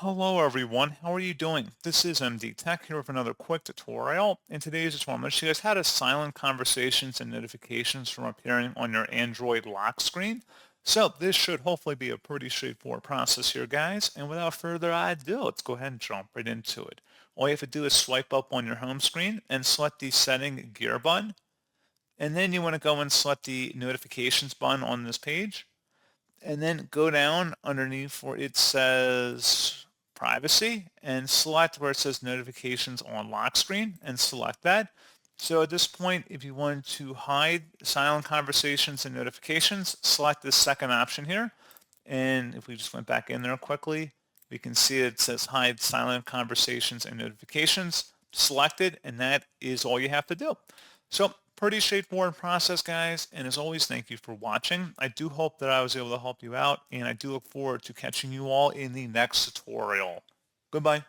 Hello everyone, how are you doing? This is MD Tech here with another quick tutorial. In today's tutorial, I'm going to show you guys how to silence conversations and notifications from appearing on your Android lock screen. So this should hopefully be a pretty straightforward process here, guys. And without further ado, let's go ahead and jump right into it. All you have to do is swipe up on your home screen and select the setting gear button. And then you want to go and select the notifications button on this page, and then go down underneath where it says privacy and select where it says notifications on lock screen and select that. So at this point, if you want to hide silent conversations and notifications, select this second option here. And if we just went back in there quickly, we can see it says hide silent conversations and notifications selected, and that is all you have to do. So pretty straightforward process, guys. And as always, thank you for watching. I do hope that I was able to help you out, and I do look forward to catching you all in the next tutorial. Goodbye.